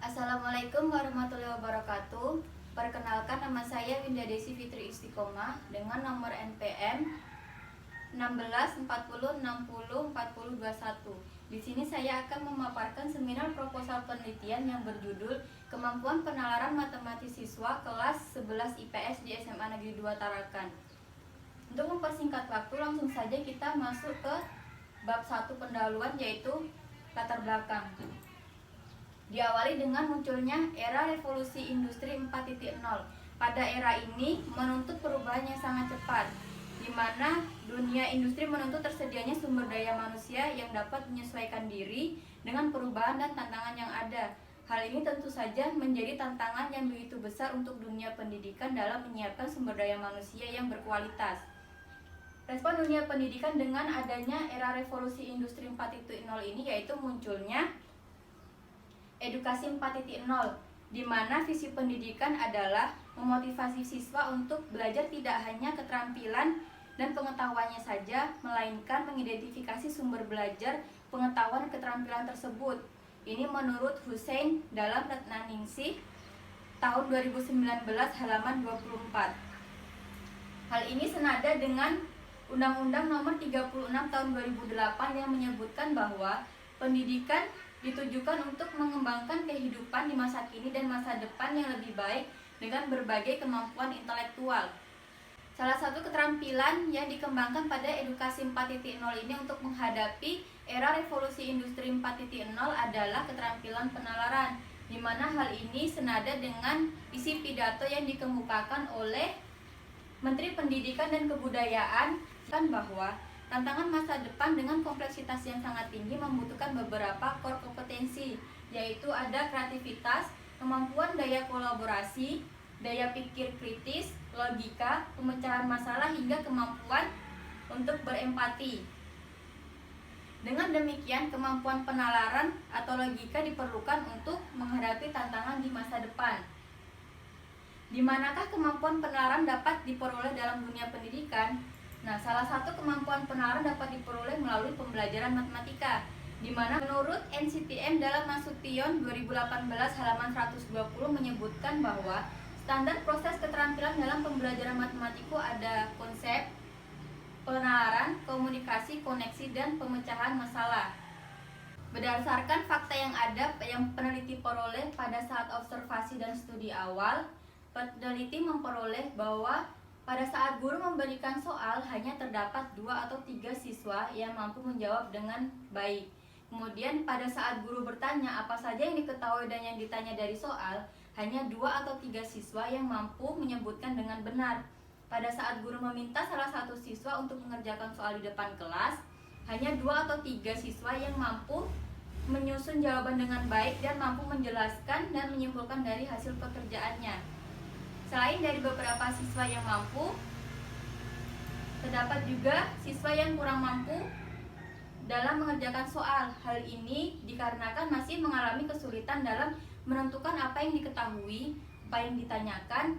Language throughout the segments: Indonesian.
Assalamualaikum warahmatullahi wabarakatuh. Perkenalkan, nama saya Winda Desi Fitri Istiqomah dengan nomor NPM 1640604021. Di sini saya akan memaparkan seminar proposal penelitian yang berjudul Kemampuan Penalaran Matematis Siswa Kelas 11 IPS di SMA Negeri 2 Tarakan. Untuk mempersingkat waktu, langsung saja kita masuk ke bab 1 pendahuluan, yaitu latar belakang. Diawali dengan munculnya era revolusi industri 4.0. Pada era ini menuntut perubahan yang sangat cepat, di mana dunia industri menuntut tersedianya sumber daya manusia yang dapat menyesuaikan diri dengan perubahan dan tantangan yang ada. Hal ini tentu saja menjadi tantangan yang begitu besar untuk dunia pendidikan dalam menyiapkan sumber daya manusia yang berkualitas. Respon dunia pendidikan dengan adanya era revolusi industri 4.0 ini yaitu munculnya edukasi 4.0, di mana visi pendidikan adalah memotivasi siswa untuk belajar tidak hanya keterampilan dan pengetahuannya saja, melainkan mengidentifikasi sumber belajar, pengetahuan dan keterampilan tersebut. Ini menurut Hussein dalam Ratnaningsih tahun 2019 halaman 24. Hal ini senada dengan Undang-Undang Nomor 36 Tahun 2008 yang menyebutkan bahwa pendidikan ditujukan untuk mengembangkan kehidupan di masa kini dan masa depan yang lebih baik dengan berbagai kemampuan intelektual. Salah satu keterampilan yang dikembangkan pada edukasi 4.0 ini untuk menghadapi era revolusi industri 4.0 adalah keterampilan penalaran, di mana hal ini senada dengan isi pidato yang dikemukakan oleh Menteri Pendidikan dan Kebudayaan, kan bahwa tantangan masa depan dengan kompleksitas yang sangat tinggi membutuhkan beberapa core kompetensi, yaitu ada kreativitas, kemampuan daya kolaborasi, daya pikir kritis, logika, pemecahan masalah, hingga kemampuan untuk berempati. Dengan demikian, kemampuan penalaran atau logika diperlukan untuk menghadapi tantangan di masa depan. Di manakah kemampuan penalaran dapat diperoleh dalam dunia pendidikan? Nah, salah satu kemampuan penalaran dapat diperoleh melalui pembelajaran matematika, di mana menurut NCTM dalam Nasution 2018 halaman 120 menyebutkan bahwa standar proses keterampilan dalam pembelajaran matematika ada konsep, penalaran, komunikasi, koneksi, dan pemecahan masalah. Berdasarkan fakta yang ada yang peneliti peroleh pada saat observasi dan studi awal, peneliti memperoleh bahwa pada saat guru memberikan soal, hanya terdapat 2 atau 3 siswa yang mampu menjawab dengan baik. Kemudian pada saat guru bertanya apa saja yang diketahui dan yang ditanya dari soal, hanya 2 atau 3 siswa yang mampu menyebutkan dengan benar. Pada saat guru meminta salah satu siswa untuk mengerjakan soal di depan kelas, hanya 2 atau 3 siswa yang mampu menyusun jawaban dengan baik dan mampu menjelaskan dan menyimpulkan dari hasil pekerjaannya. Selain dari beberapa siswa yang mampu, terdapat juga siswa yang kurang mampu dalam mengerjakan soal. Hal ini dikarenakan masih mengalami kesulitan dalam menentukan apa yang diketahui, apa yang ditanyakan,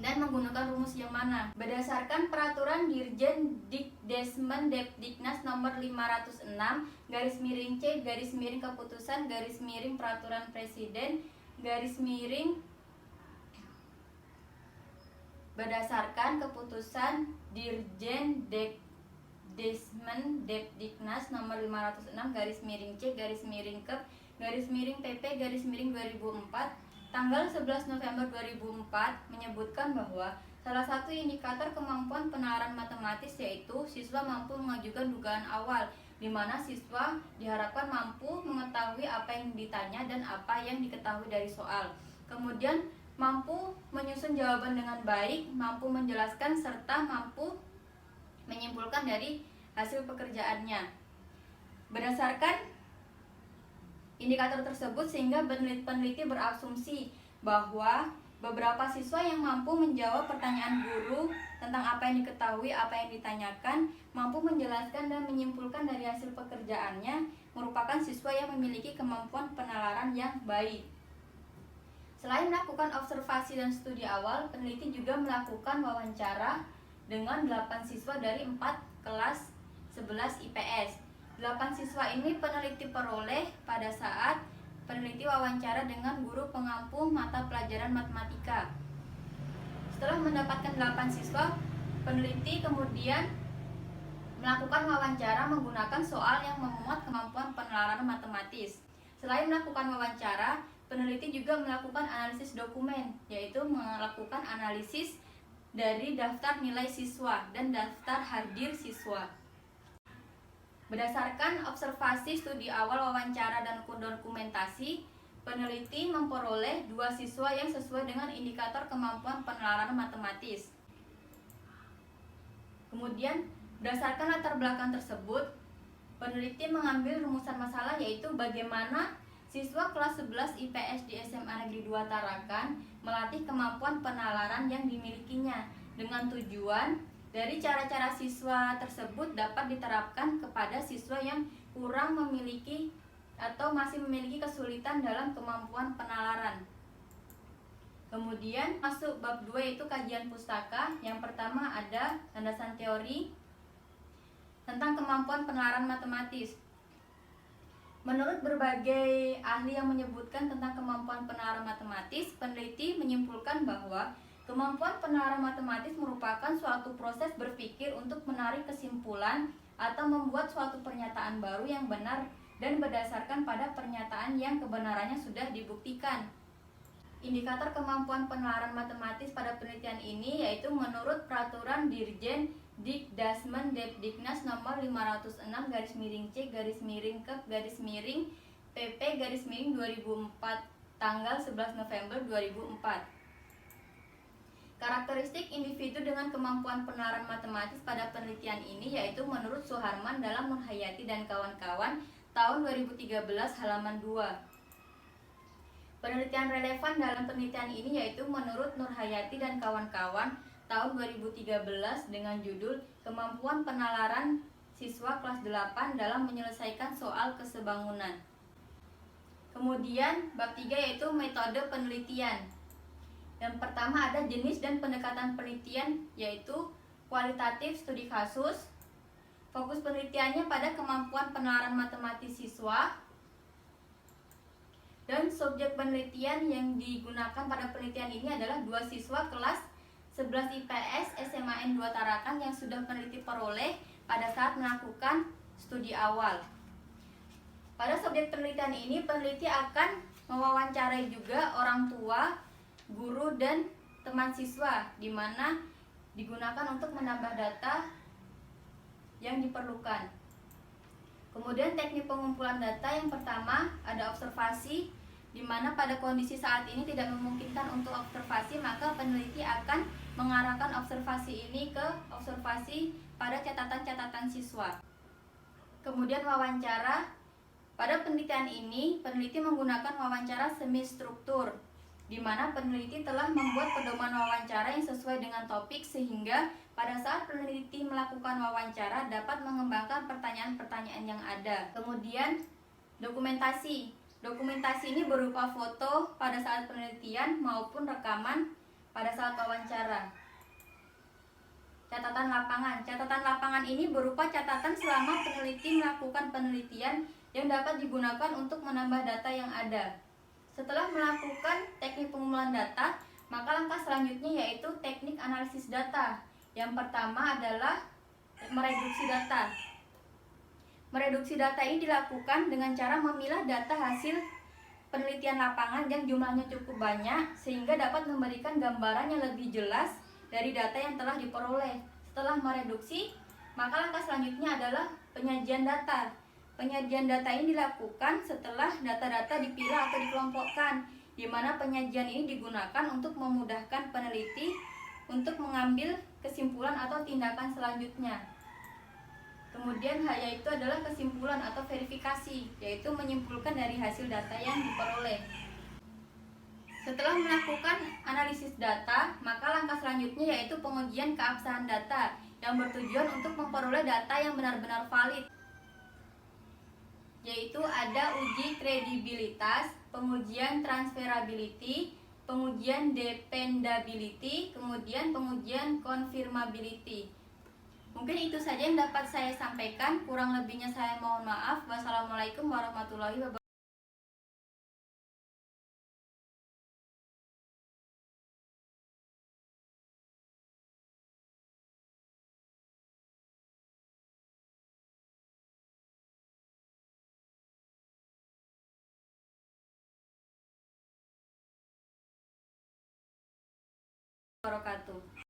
dan menggunakan rumus yang mana. Berdasarkan peraturan Dirjen Dikdesmen Depdiknas nomor 506/C/Keputusan Peraturan Presiden berdasarkan keputusan Dirjen Dikdesmen Depdiknas nomor 506/C/Kep/PP/2004 tanggal 11 November 2004 menyebutkan bahwa salah satu indikator kemampuan penalaran matematis yaitu siswa mampu mengajukan dugaan awal, di mana siswa diharapkan mampu mengetahui apa yang ditanya dan apa yang diketahui dari soal. Kemudian mampu menyusun jawaban dengan baik, mampu menjelaskan, serta mampu menyimpulkan dari hasil pekerjaannya. Berdasarkan indikator tersebut, sehingga peneliti berasumsi bahwa beberapa siswa yang mampu menjawab pertanyaan guru tentang apa yang diketahui, apa yang ditanyakan, mampu menjelaskan dan menyimpulkan dari hasil pekerjaannya, merupakan siswa yang memiliki kemampuan penalaran yang baik. Selain melakukan observasi dan studi awal, peneliti juga melakukan wawancara dengan 8 siswa dari 4 kelas 11 IPS. 8 siswa ini peneliti peroleh pada saat peneliti wawancara dengan guru pengampu mata pelajaran matematika. Setelah mendapatkan 8 siswa, peneliti kemudian melakukan wawancara menggunakan soal yang memuat kemampuan penalaran matematis. Selain melakukan wawancara, peneliti juga melakukan analisis dokumen, yaitu melakukan analisis dari daftar nilai siswa dan daftar hadir siswa. Berdasarkan observasi studi awal wawancara dan dokumentasi, peneliti memperoleh 2 siswa yang sesuai dengan indikator kemampuan penalaran matematis. Kemudian, berdasarkan latar belakang tersebut, peneliti mengambil rumusan masalah, yaitu bagaimana siswa kelas 11 IPS di SMA Negeri 2 Tarakan melatih kemampuan penalaran yang dimilikinya, dengan tujuan dari cara-cara siswa tersebut dapat diterapkan kepada siswa yang kurang memiliki atau masih memiliki kesulitan dalam kemampuan penalaran. Kemudian masuk bab 2, yaitu kajian pustaka. Yang pertama ada landasan teori tentang kemampuan penalaran matematis. Menurut berbagai ahli yang menyebutkan tentang kemampuan penalaran matematis, peneliti menyimpulkan bahwa kemampuan penalaran matematis merupakan suatu proses berpikir untuk menarik kesimpulan atau membuat suatu pernyataan baru yang benar dan berdasarkan pada pernyataan yang kebenarannya sudah dibuktikan. Indikator kemampuan penalaran matematis pada penelitian ini yaitu menurut Peraturan Dirjen Dikdasmen Depdiknas nomor 506/Kep/PP/2004 tanggal 11 November 2004. Karakteristik individu dengan kemampuan penalaran matematis pada penelitian ini yaitu menurut Suharman dalam Nurhayati dan kawan-kawan tahun 2013 halaman 2. Penelitian relevan dalam penelitian ini yaitu menurut Nurhayati dan kawan-kawan tahun 2013 dengan judul Kemampuan Penalaran Siswa Kelas 8 dalam Menyelesaikan Soal Kesebangunan. Kemudian bab 3 yaitu metode penelitian. Yang pertama ada jenis dan pendekatan penelitian, yaitu kualitatif studi kasus. Fokus penelitiannya pada kemampuan penalaran matematis siswa. Dan subjek penelitian yang digunakan pada penelitian ini adalah 2 siswa kelas 11 IPS SMA N2 Tarakan yang sudah peneliti peroleh pada saat melakukan studi awal. Pada subjek penelitian ini, peneliti akan mewawancarai juga orang tua, guru, dan teman siswa, di mana digunakan untuk menambah data yang diperlukan. Kemudian teknik pengumpulan data yang pertama ada observasi, di mana pada kondisi saat ini tidak memungkinkan untuk observasi, maka peneliti akan mengarahkan observasi ini ke observasi pada catatan-catatan siswa. Kemudian wawancara. Pada penelitian ini, peneliti menggunakan wawancara semi struktur, di mana peneliti telah membuat pedoman wawancara yang sesuai dengan topik sehingga pada saat peneliti melakukan wawancara dapat mengembangkan pertanyaan-pertanyaan yang ada. Kemudian dokumentasi. Dokumentasi ini berupa foto pada saat penelitian maupun rekaman pada saat wawancara. Catatan lapangan. Catatan lapangan ini berupa catatan selama peneliti melakukan penelitian yang dapat digunakan untuk menambah data yang ada. Setelah melakukan teknik pengumpulan data, maka langkah selanjutnya yaitu teknik analisis data. Yang pertama adalah mereduksi data. Mereduksi data ini dilakukan dengan cara memilah data hasil penelitian lapangan yang jumlahnya cukup banyak sehingga dapat memberikan gambaran yang lebih jelas dari data yang telah diperoleh. Setelah mereduksi, maka langkah selanjutnya adalah penyajian data. Penyajian data ini dilakukan setelah data-data dipilah atau dikelompokkan, di mana penyajian ini digunakan untuk memudahkan peneliti untuk mengambil kesimpulan atau tindakan selanjutnya. Kemudian yaitu adalah kesimpulan atau verifikasi, yaitu menyimpulkan dari hasil data yang diperoleh. Setelah melakukan analisis data, maka langkah selanjutnya yaitu pengujian keabsahan data yang bertujuan untuk memperoleh data yang benar-benar valid. Yaitu ada uji kredibilitas, pengujian transferability, pengujian dependability, kemudian pengujian confirmability. Mungkin itu saja yang dapat saya sampaikan, kurang lebihnya saya mohon maaf. Wassalamualaikum warahmatullahi wabarakatuh. wabarakatuh.